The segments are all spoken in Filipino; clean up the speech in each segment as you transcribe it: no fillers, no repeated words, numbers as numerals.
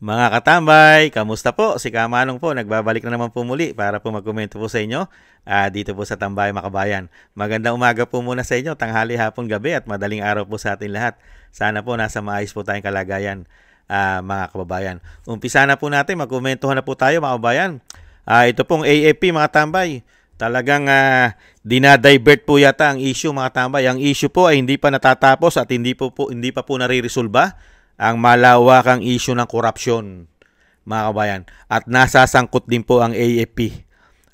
Mga katambay, kamusta po? Si Kamanong po, nagbabalik na naman po muli para po magkomento po sa inyo dito po sa Tambay Makabayan. Magandang umaga po muna sa inyo, tanghali, hapon, gabi at madaling araw po sa atin lahat. Sana po nasa maayos po tayong kalagayan, mga kababayan. Umpisa na po natin, magkomentohan na po tayo mga kababayan. Ito pong AFP mga tambay, talagang dinadivert po yata ang issue mga tambay. Ang issue po ay hindi pa natatapos at hindi pa po nare-resolba ang malawakang issue ng korupsyon, mga kabayan. At nasasangkot din po ang AFP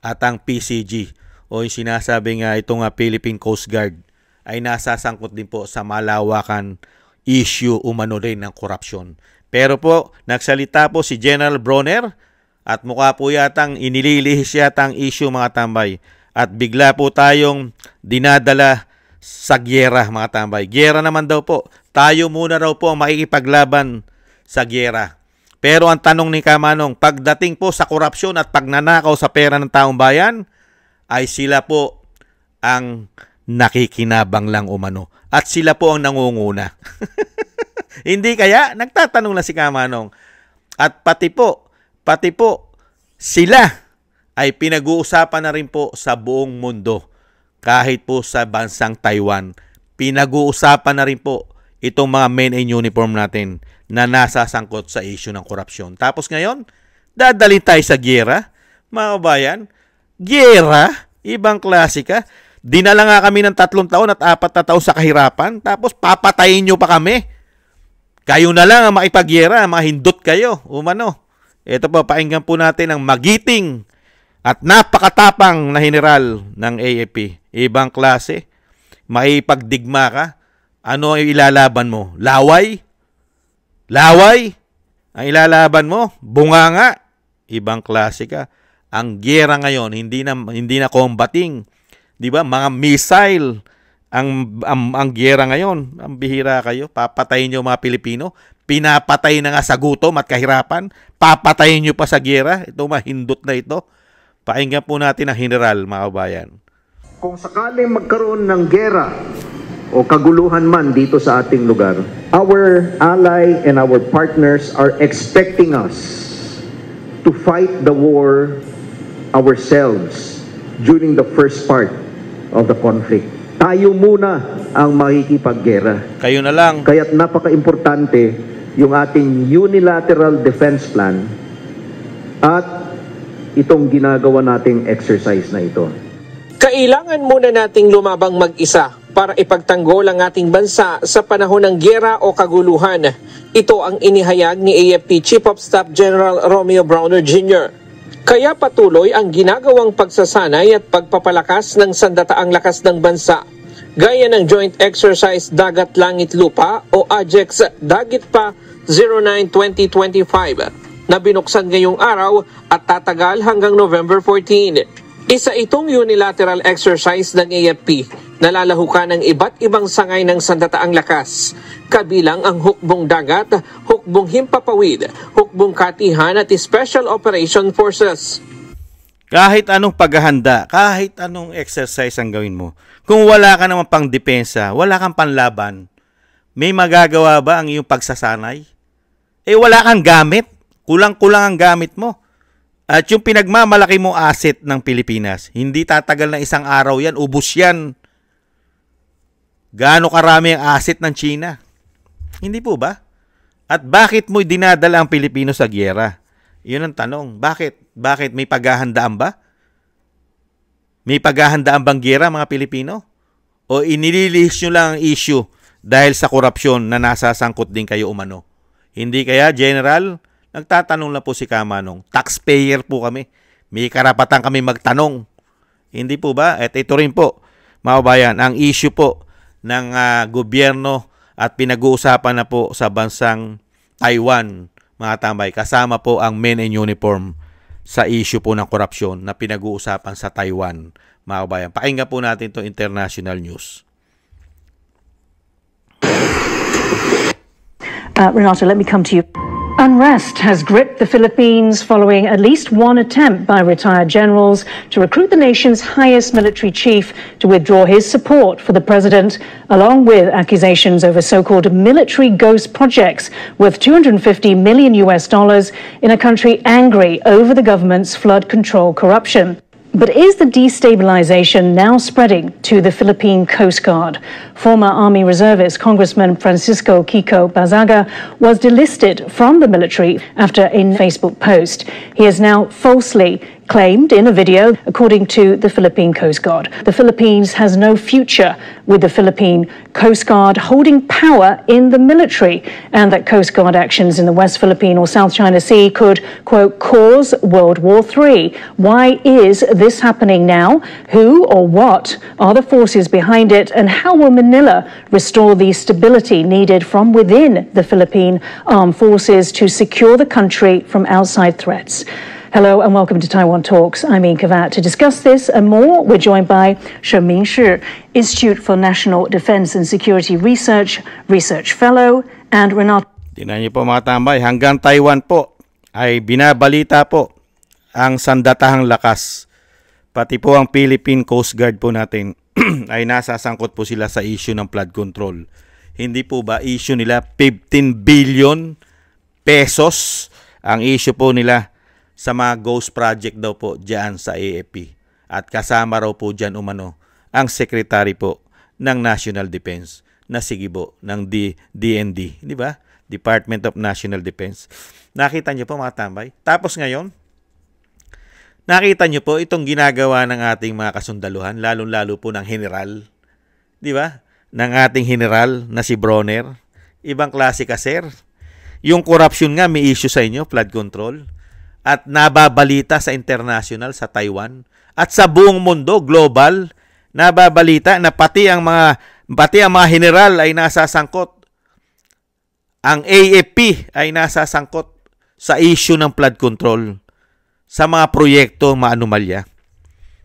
at ang PCG o yung sinasabing itong Philippine Coast Guard ay nasasangkot din po sa malawakan issue umano rin ng korupsyon. Pero po, nagsalita po si General Bronner at mukha po yatang inililihis yata ang issue mga tambay. At bigla po tayong dinadala sa gyera mga tambay. Gyera naman daw po. Tayo muna raw po ang makikipaglaban sa gyera. Pero ang tanong ni Kamanong, pagdating po sa korupsyon at pagnanakaw sa pera ng taong bayan, ay sila po ang nakikinabang lang umano. At sila po ang nangunguna. Hindi kaya? Nagtatanong lang si Kamanong. At pati po, sila ay pinag-uusapan na rin po sa buong mundo. Kahit po sa bansang Taiwan, pinag-uusapan na rin po itong mga men in uniform natin na nasasangkot sa issue ng korupsyon. Tapos ngayon, dadalhin tayo sa gyera, mga kabayan. Gyera, ibang klasika. Dinala nga kami ng 3 taon at 4 na taon sa kahirapan, tapos papatayin nyo pa kami. Kayo na lang ang makipagyera, mahindot kayo. Umano. Ito po, painggan po natin ang magiting at napakatapang na general ng AFP. Ibang klase. Maipagdigma ka. Ano ang ilalaban mo? Laway? Laway? Ang ilalaban mo? Bunganga? Ibang klase ka. Ang gyera ngayon, hindi na combating. 'Di ba? Mga missile ang gyera ngayon. Ang bihira kayo. Papatayin niyo mga Pilipino. Pinapatay na nga sa gutom at kahirapan. Papatayin niyo pa sa gyera. Ito mahindot na ito. Pakinggan po natin ang general, mga kabayan. Kung sakaling magkaroon ng gera o kaguluhan man dito sa ating lugar, our ally and our partners are expecting us to fight the war ourselves during the first part of the conflict. Tayo muna ang makikipaggera. Kayo na lang. Kaya't napaka-importante yung ating unilateral defense plan at itong ginagawa nating exercise na ito. Kailangan muna nating lumabang mag-isa para ipagtanggol ang ating bansa sa panahon ng gyera o kaguluhan. Ito ang inihayag ni AFP Chief of Staff General Romeo Browner Jr. Kaya patuloy ang ginagawang pagsasanay at pagpapalakas ng sandataang lakas ng bansa, gaya ng Joint Exercise Dagat Langit Lupa o AJEX Dagitpa 09-2025 na binuksan ngayong araw at tatagal hanggang November 14. Isa itong unilateral exercise ng AFP na lalahukan ng iba't ibang sangay ng sandataang lakas, kabilang ang hukbong dagat, hukbong himpapawid, hukbong katihan at Special Operation Forces. Kahit anong paghahanda, kahit anong exercise ang gawin mo, kung wala ka naman pang depensa, wala kang panlaban, may magagawa ba ang iyong pagsasanay? Wala kang gamit. Kulang-kulang ang gamit mo. At yung pinagmamalaki mong asset ng Pilipinas, hindi tatagal na isang araw yan, ubos yan. Gaano karami ang asset ng China? Hindi po ba? At bakit mo dinadala ang Pilipino sa gyera? Yun ang tanong. Bakit? Bakit? May paghahandaan ba? May paghahandaan bang gyera mga Pilipino? O inililihis nyo lang ang issue dahil sa korupsyon na nasasangkot din kayo umano? Hindi kaya, General? Nagtatanong lang po si Kamanong. Taxpayer po kami. May karapatan kami magtanong. Hindi po ba? At ito rin po, mga kabayan, ang issue po ng gobyerno at pinag-uusapan na po sa bansang Taiwan, mga tambay. Kasama po ang men in uniform sa issue po ng korupsyon na pinag-uusapan sa Taiwan, mga kabayan. Pakinggan po natin itong international news. Renato, let me come to you. Unrest has gripped the Philippines following at least one attempt by retired generals to recruit the nation's highest military chief to withdraw his support for the president, along with accusations over so-called military ghost projects worth $250 million in a country angry over the government's flood control corruption. But is the destabilization now spreading to the Philippine Coast Guard? Former Army Reservist Congressman Francisco Kiko Bazaga was delisted from the military after a Facebook post. He is now falsely claimed in a video, according to the Philippine Coast Guard. The Philippines has no future with the Philippine Coast Guard holding power in the military, and that Coast Guard actions in the West Philippine or South China Sea could, quote, cause World War III. Why is this happening now? Who or what are the forces behind it, and how will Manila restore the stability needed from within the Philippine Armed Forces to secure the country from outside threats? Hello and welcome to Taiwan Talks. I'm Ian Kavat. To discuss this and more, we're joined by Shen Mingshi, Institute for National Defense and Security Research Fellow, and Renato. Tingnan niyo po mga tambay, hanggang Taiwan po ay binabalita po ang sandatahang lakas. Pati po ang Philippine Coast Guard po natin ay nasasangkot po sila sa issue ng flood control. Hindi po ba issue nila 15 billion pesos ang issue po nila sa mga ghost project daw po dyan sa AFP. At kasama raw po dyan umano ang secretary po ng National Defense na sigibo ng DND. Di ba? Department of National Defense. Nakita nyo po mga tambay. Tapos ngayon, nakita nyo po itong ginagawa ng ating mga kasundaluhan, lalong-lalo po ng general. Di ba? Ng ating general na si Bronner. Ibang klase ka, sir. Yung corruption nga may issue sa inyo, flood control. At nababalita sa international, sa Taiwan, at sa buong mundo, global, nababalita na pati ang mga general ay nasasangkot. Ang AFP ay nasasangkot sa issue ng flood control, sa mga proyekto maanumalya.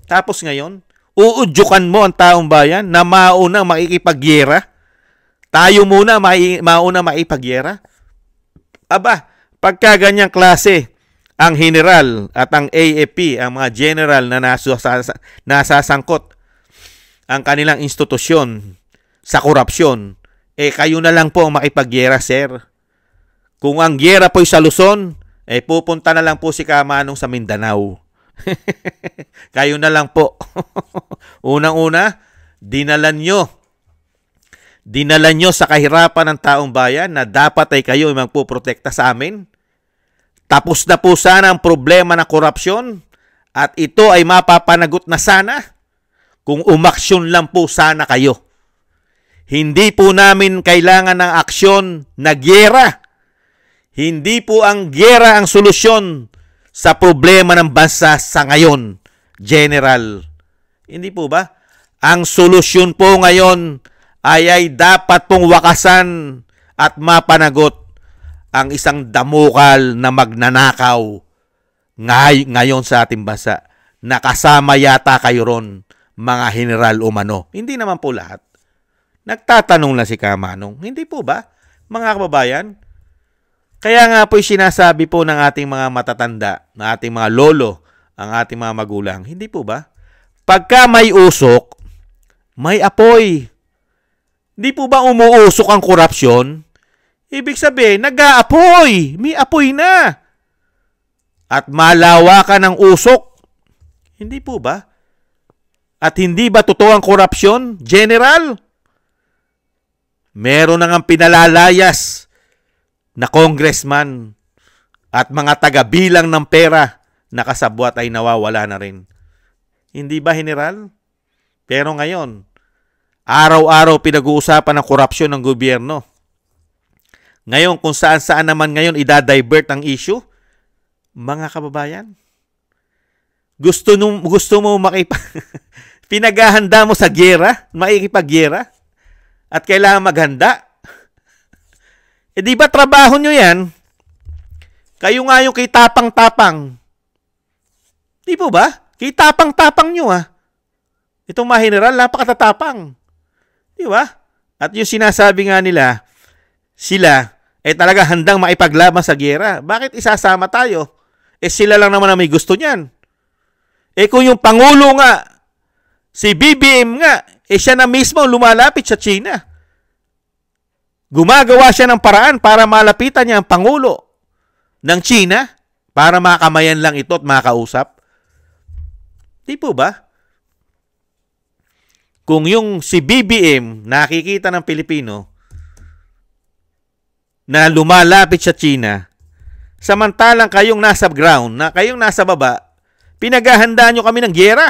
Tapos ngayon, uudyukan mo ang taong bayan na maunang makikipagyera. Tayo muna maunang makikipagyera. Aba, pagka ganyang klase, ang general at ang AFP, ang mga general na nasasangkot ang kanilang institusyon sa korupsyon, kayo na lang po ang makipagyera, sir. Kung ang gyera po'y sa Luzon, pupunta na lang po si Kamanong sa Mindanao. Kayo na lang po. Unang-una, dinalan nyo sa kahirapan ng taong bayan na dapat ay kayo magpuprotekta sa amin. Tapos na po sana ang problema ng korupsyon at ito ay mapapanagot na sana kung umaksyon lang po sana kayo. Hindi po namin kailangan ng aksyon na gyera. Hindi po ang gyera ang solusyon sa problema ng bansa sa ngayon, General. Hindi po ba? Ang solusyon po ngayon ay dapat pong wakasan at mapanagot ang isang damukal na magnanakaw ngayon sa ating bansa. Nakasama yata kayo ron, mga general umano. Hindi naman po lahat. Nagtatanong na si Kamanong. Hindi po ba, mga kababayan? Kaya nga po sinasabi po ng ating mga matatanda, ng ating mga lolo, ang ating mga magulang. Hindi po ba? Pagka may usok, may apoy. Hindi po ba umuusok ang korupsyon? Ibig sabihin, nag-aapoy. May apoy na. At malawakan ng usok. Hindi po ba? At hindi ba totoo ang korupsyon, General? Meron na nga pinalalayas na congressman at mga taga-bilang ng pera na kasabwat ay nawawala na rin. Hindi ba, General? Pero ngayon, araw-araw pinag-uusapan ng korupsyon ng gobyerno. Ngayon, kung saan-saan naman ngayon idadivert ang issue, mga kababayan, gusto mo pinaghahanda mo sa gyera, makikipagyera, at kailangan maghanda. Di ba trabaho nyo yan? Kayo nga yung kitapang-tapang. Di po ba? Kitapang-tapang nyo Itong mga general, napakatatapang. Di ba? At yung sinasabi nga nila, sila talaga handang maipaglaban sa giyera. Bakit isasama tayo? Sila lang naman ang may gusto niyan. Kung yung Pangulo nga, si BBM nga, siya na mismo lumalapit sa China. Gumagawa siya ng paraan para malapitan niya ang Pangulo ng China para makamayan lang ito at makausap. Di po ba? Kung yung si BBM nakikita ng Pilipino na lumalapit sa China, samantalang kayong nasa ground, na kayong nasa baba, pinaghahandaan nyo kami ng giyera.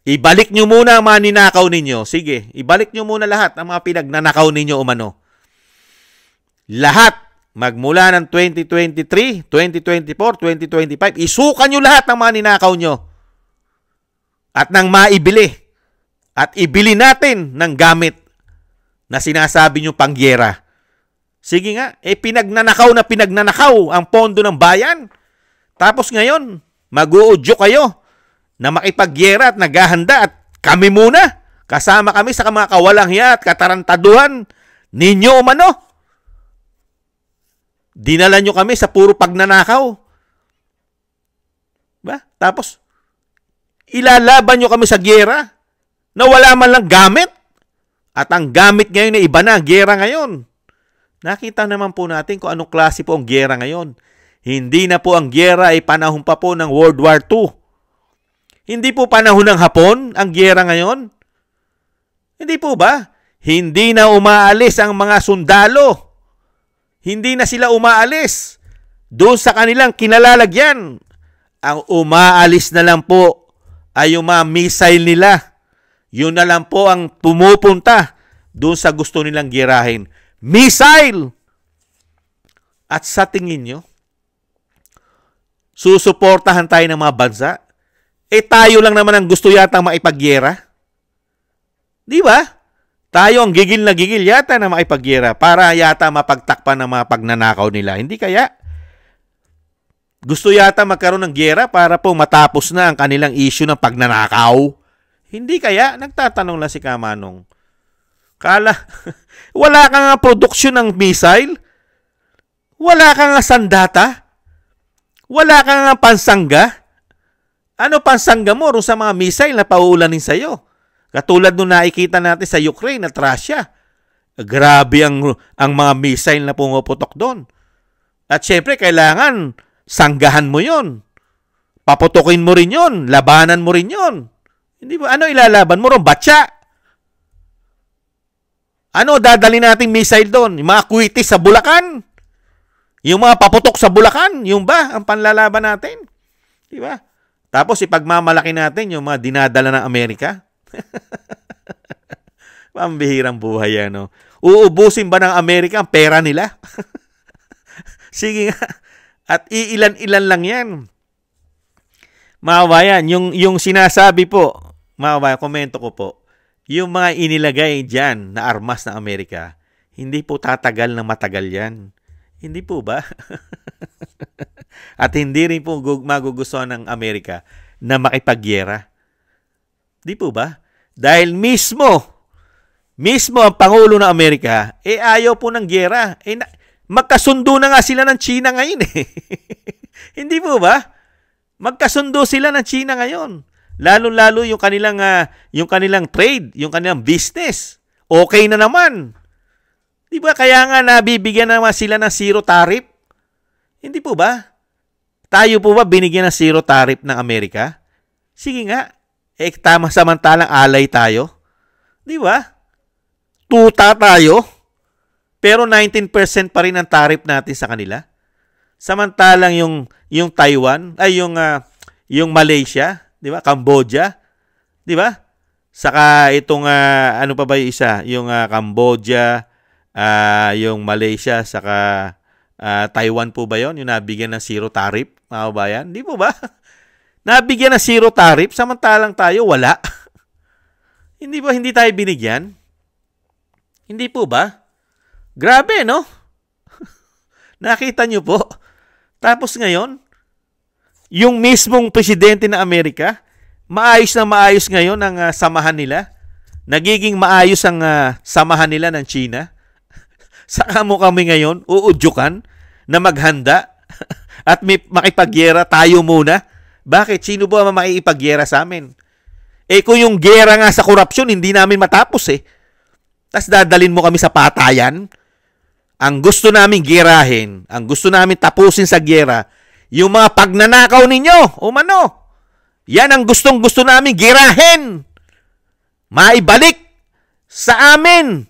Ibalik nyo muna ang mga ninakaw ninyo. Sige, ibalik nyo muna lahat ang mga pinagnanakaw ninyo umano. Lahat, magmula ng 2023, 2024, 2025, isukan nyo lahat ng mga ninakaw nyo. At nang maibili. At ibili natin ng gamit na sinasabi nyo pangyera. Sige nga, pinagnanakaw na pinagnanakaw ang pondo ng bayan. Tapos ngayon, mag-uudyo kayo na makipagyera at naghahanda at kami muna. Kasama kami sa mga kawalang hiya at katarantaduhan ninyo umano. Dinala nyo kami sa puro pagnanakaw. Ba? Tapos, ilalaban nyo kami sa giyera na wala man lang gamit. At ang gamit ngayon ay iba na, giyera ngayon. Nakita naman po natin kung anong klase po ang giyera ngayon. Hindi na po ang giyera ay panahon pa po ng World War II. Hindi po panahon ng Hapon ang giyera ngayon. Hindi po ba? Hindi na umaalis ang mga sundalo. Hindi na sila umaalis doon sa kanilang kinalalagyan. Ang umaalis na lang po ay yung mga missile nila. Yun na lang po ang pumupunta doon sa gusto nilang girahin. Missile! At sa tingin nyo, susuportahan tayo ng mga bansa? Tayo lang naman ang gusto yata maipagyera. Di ba? Tayo ang gigil na gigil yata na maipagyera para yata mapagtakpan ng mga pagnanakaw nila. Hindi kaya? Gusto yata magkaroon ng giyera para po matapos na ang kanilang issue ng pagnanakaw. Hindi kaya? Nagtatanong lang si Kamanong. Wala ka nga produksyon ng missile? Wala ka nga sandata? Wala ka nga pansangga? Ano pansangga mo sa mga missile na pauulanin sa'yo? Katulad nung nakikita natin sa Ukraine at Russia. Grabe ang mga missile na pumuputok doon. At syempre, kailangan sanggahan mo yon. Paputukin mo rin yon. Labanan mo rin yon. Hindi ba? Ano ilalaban mo ron? Batya. Ano dadali nating missile doon? Yung mga kuwitis sa Bulacan? Yung mga paputok sa Bulacan? Yung ba ang panlalaban natin? Di ba? Tapos ipagmamalaki natin yung mga dinadala ng Amerika. Pambihirang buhay yan, no? Uubusin ba ng Amerika ang pera nila? Sige nga. At iilan-ilan lang yan. Mga kabayan, yung sinasabi po, mga kabayan, komento ko po, yung mga inilagay dyan na armas ng Amerika, hindi po tatagal na matagal yan. Hindi po ba? At hindi rin po magugustuhan ng Amerika na makipagyera. Di po ba? Dahil mismo ang Pangulo ng Amerika, ayaw po ng gyera. Magkasundo na nga sila ng China ngayon eh. Hindi po ba? Magkasundo sila ng China ngayon. Lalo-lalo yung kanilang trade, yung kanilang business. Okay na naman. Di ba? Kaya nga nabibigyan naman sila ng zero tariff. Hindi po ba? Tayo po ba binigyan ng zero tariff ng Amerika? Sige nga. Tama samantalang alay tayo. Di ba? Tuta tayo. Pero 19% pa rin ang tariff natin sa kanila. Samantalang yung Taiwan, ay yung Malaysia, di ba? Cambodia, di ba? Saka itong ano pa ba yung isa? Yung Cambodia, yung Malaysia, saka Taiwan po ba yon? Yung nabigyan ng zero tariff, mga kabayan? Di po ba? Nabigyan ng zero tariff, samantalang tayo wala. Hindi ba hindi tayo binigyan? Hindi po ba? Grabe, no? Nakita nyo po. Tapos ngayon, yung mismong presidente ng Amerika, maayos na maayos ngayon ang samahan nila. Nagiging maayos ang samahan nila ng China. Saka mo kami ngayon uudyukan na maghanda at makipagyera tayo muna. Bakit? Sino ba makikipagyera sa amin? Kung yung gera nga sa korupsyon, hindi namin matapos Tas dadalin mo kami sa patayan. Ang gusto namin gerahin, ang gusto namin tapusin sa gera, yung mga pagnanakaw ninyo, umano. Yan ang gustong-gusto namin gerahin. Maibalik sa amin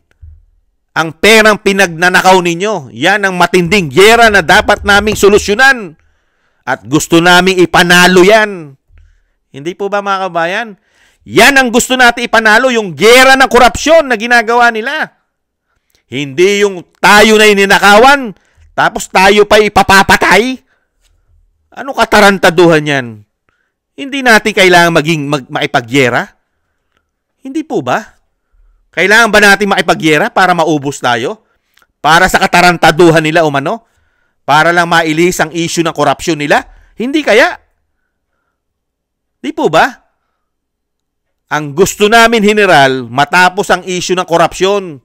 ang perang pinagnanakaw ninyo. Yan ang matinding gera na dapat naming solusyonan. At gusto naming ipanalo yan. Hindi po ba mga kabayan? Yan ang gusto natin ipanalo, yung gera ng korupsyon na ginagawa nila. Hindi yung tayo na ininakawan, tapos tayo pa ipapapatay. Ano katarantaduhan yan? Hindi natin kailangan makipagyera? Hindi po ba? Kailangan ba natin makipagyera para maubos tayo? Para sa katarantaduhan nila umano? Para lang mailis ang issue ng korupsyon nila? Hindi kaya? Di po ba? Ang gusto namin, General, matapos ang issue ng korupsyon.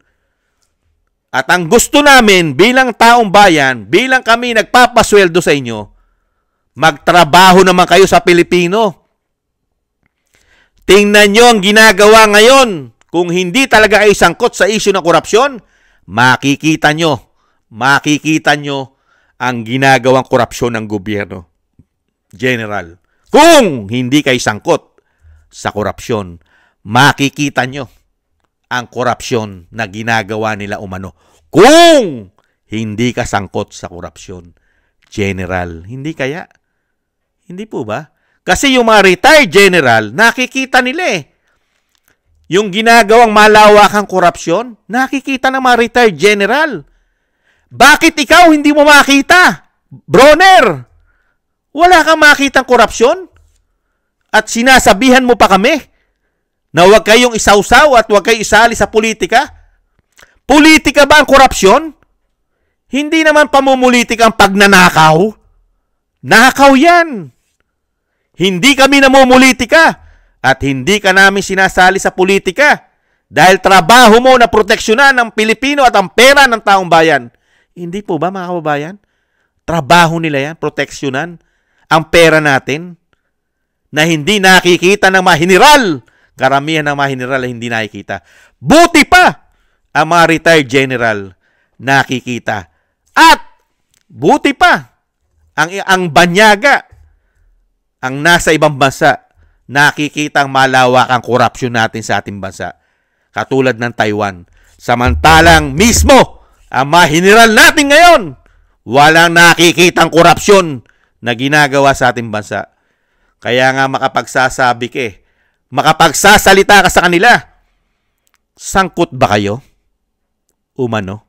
At ang gusto namin bilang taong bayan, bilang kami nagpapasweldo sa inyo, magtrabaho naman kayo sa Pilipino. Tingnan nyo ang ginagawa ngayon. Kung hindi talaga kayo sangkot sa issue ng korupsyon, makikita nyo ang ginagawang korupsyon ng gobyerno. General, kung hindi kayo sangkot sa korupsyon, makikita nyo ang korupsyon na ginagawa nila umano. Kung hindi ka sangkot sa korupsyon, General, hindi kaya? Hindi po ba? Kasi yung mga retired general, nakikita nila Yung ginagawang malawakang korupsyon, nakikita ng mga retired general. Bakit ikaw hindi mo makita? Broner, wala kang makitang korupsyon? At sinasabihan mo pa kami na huwag kayong isawsaw at huwag kayong isali sa politika? Politika ba ang korupsyon? Hindi naman pamumulitika ang pagnanakaw. Nakaw yan. Hindi kami namumulitika at hindi ka namin sinasali sa politika dahil trabaho mo na proteksyonan ng Pilipino at ang pera ng taong bayan. Hindi po ba mga kababayan? Trabaho nila yan, proteksyonan ang pera natin na hindi nakikita ng mga general. Karamihan ng mga general ay hindi nakikita. Buti pa ang mga retired general nakikita. At buti pa ang banyaga, ang nasa ibang bansa, nakikita ang malawak ang korupsyon natin sa ating bansa. Katulad ng Taiwan. Samantalang mismo, ang mga general natin ngayon, walang nakikitang korupsyon na ginagawa sa ating bansa. Kaya nga makapagsasalita ka sa kanila, sangkot ba kayo? Umano?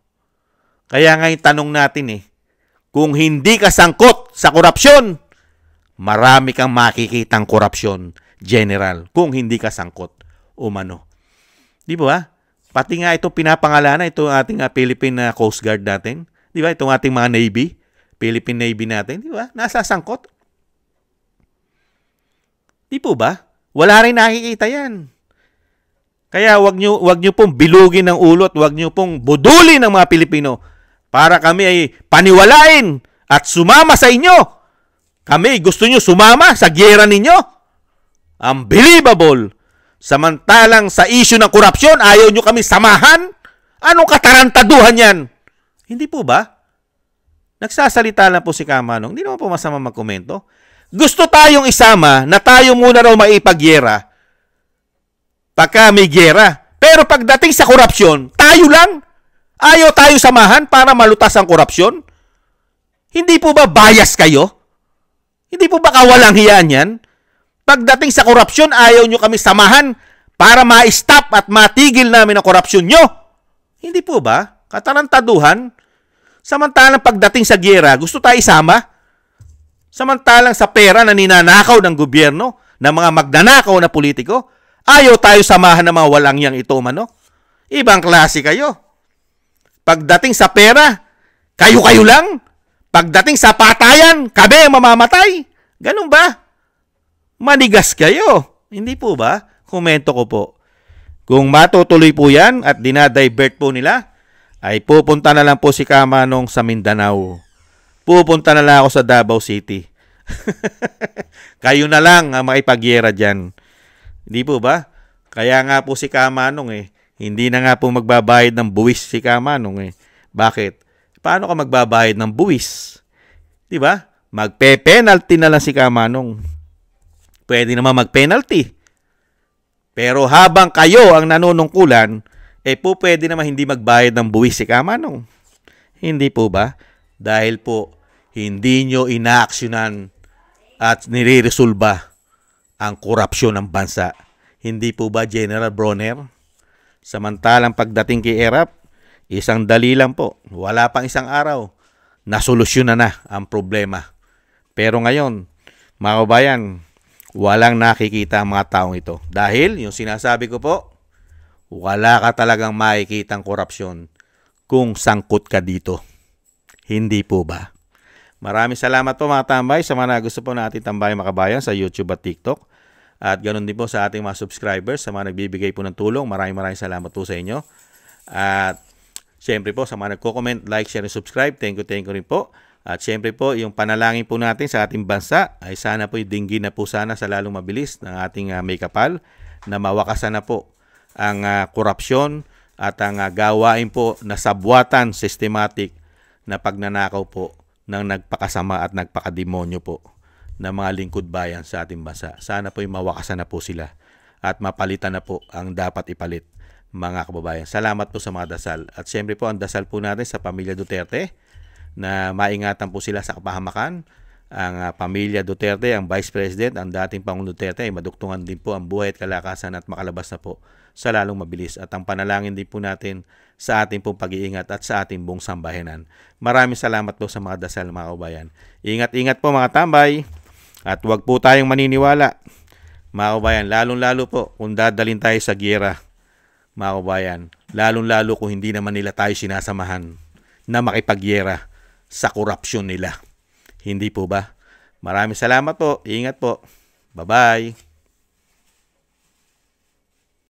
Kaya nga yung tanong natin kung hindi ka sangkot sa korupsyon, marami kang makikitang korupsyon, General, kung hindi ka sangkot, umano. Di ba? Pati nga ito pinapangalanan, ito ating Philippine Coast Guard natin. Di ba? Itong ating mga Navy, Philippine Navy natin, di ba? Nasa sangkot. Di po ba? Wala rin nakikita yan. Kaya wag nyo pong bilugin ng ulo at wag nyo pong budulin ng mga Pilipino para kami ay paniwalain at sumama sa inyo. Kami, gusto nyo sumama sa giyera ninyo? Unbelievable! Samantalang sa issue ng korupsyon, ayaw nyo kami samahan? Anong katarantaduhan yan? Hindi po ba? Nagsasalita lang po si Kamanong. Hindi naman po masama magkomento. Gusto tayong isama na tayo muna raw maipagyera pagka may gyera. Pero pagdating sa korupsyon, tayo lang. Ayaw tayo samahan para malutas ang korupsyon. Hindi po ba bias kayo? Hindi po ba kawalang hiyaan yan? Pagdating sa korupsyon, ayaw nyo kami samahan para ma-stop at matigil namin ang korupsyon nyo. Hindi po ba? Katarantaduhan. Samantalang pagdating sa gyera, gusto tayo isama. Samantalang sa pera na ninanakaw ng gobyerno, ng mga magnanakaw na politiko, ayaw tayo samahan ng mga walangyang ito, mano. Ibang klase kayo. Pagdating sa pera, kayo-kayo lang. Pagdating sa patayan, kami ang mamamatay. Ganun ba? Manigas kayo. Hindi po ba? Komento ko po. Kung matutuloy po yan at dinadivert po nila ay pupunta na lang po si Kamanong sa Mindanao. Pupunta na lang ako sa Davao City. Kayo na lang ang makipagyera dyan. Hindi po ba? Kaya nga po si Kamanong hindi na nga po magbabayad ng buwis si Kamanong Bakit? Paano ka magbabayad ng buwis? Di ba? Magpe-penalty na lang si Kamanong. Pwede naman mag-penalty. Pero habang kayo ang nanunungkulan, po pwede naman hindi magbayad ng buwis si Kamanong. Hindi po ba? Dahil po hindi nyo inaaksyonan at nire-resolba ang korupsyon ng bansa. Hindi po ba, General Bronner? Samantalang pagdating kay ERAP, isang dali lang po. Wala pang isang araw. Nasolusyonan na ang problema. Pero ngayon, mga kabayan, walang nakikita ang mga taong ito. Dahil, yung sinasabi ko po, wala ka talagang makikitang korupsyon kung sangkot ka dito. Hindi po ba? Maraming salamat po mga tambay sa mga gusto po natin tambayang makabayan sa YouTube at TikTok. At ganoon din po sa ating mga subscribers, sa mga nagbibigay po ng tulong. Maraming salamat po sa inyo. At syempre po sa mga nagko-comment, like, share, and subscribe. Thank you rin po. At syempre po, yung panalangin po natin sa ating bansa ay sana po dinggin na po sana sa lalong mabilis ng ating may kapal na mawakasan na po ang korupsyon at ang gawain po na sabwatan systematic na pagnanakaw po ng nagpakasama at nagpakademonyo po na mga lingkod bayan sa ating bansa. Sana po mawakasan na po sila at mapalitan na po ang dapat ipalit, mga kababayan. Salamat po sa mga dasal. At siyempre po ang dasal po natin sa pamilya Duterte na maingatan po sila sa kapahamakan. Ang pamilya Duterte, ang Vice President, ang dating Pangulong Duterte ay maduktungan din po ang buhay at kalakasan at makalabas na po sa lalong mabilis. At ang panalangin din po natin sa ating pong pag-iingat at sa ating buong sambayanan. Maraming salamat po sa mga dasal, mga kabayan. Ingat-ingat po mga tambay at huwag po tayong maniniwala, mga kabayan, lalong-lalo po kung dadalhin tayo sa giyera, mga kabayan, lalong-lalo kung hindi naman nila tayo sinasamahan na makipagyera sa korupsyon nila. Hindi po ba? Maraming salamat po. Ingat po. Bye-bye.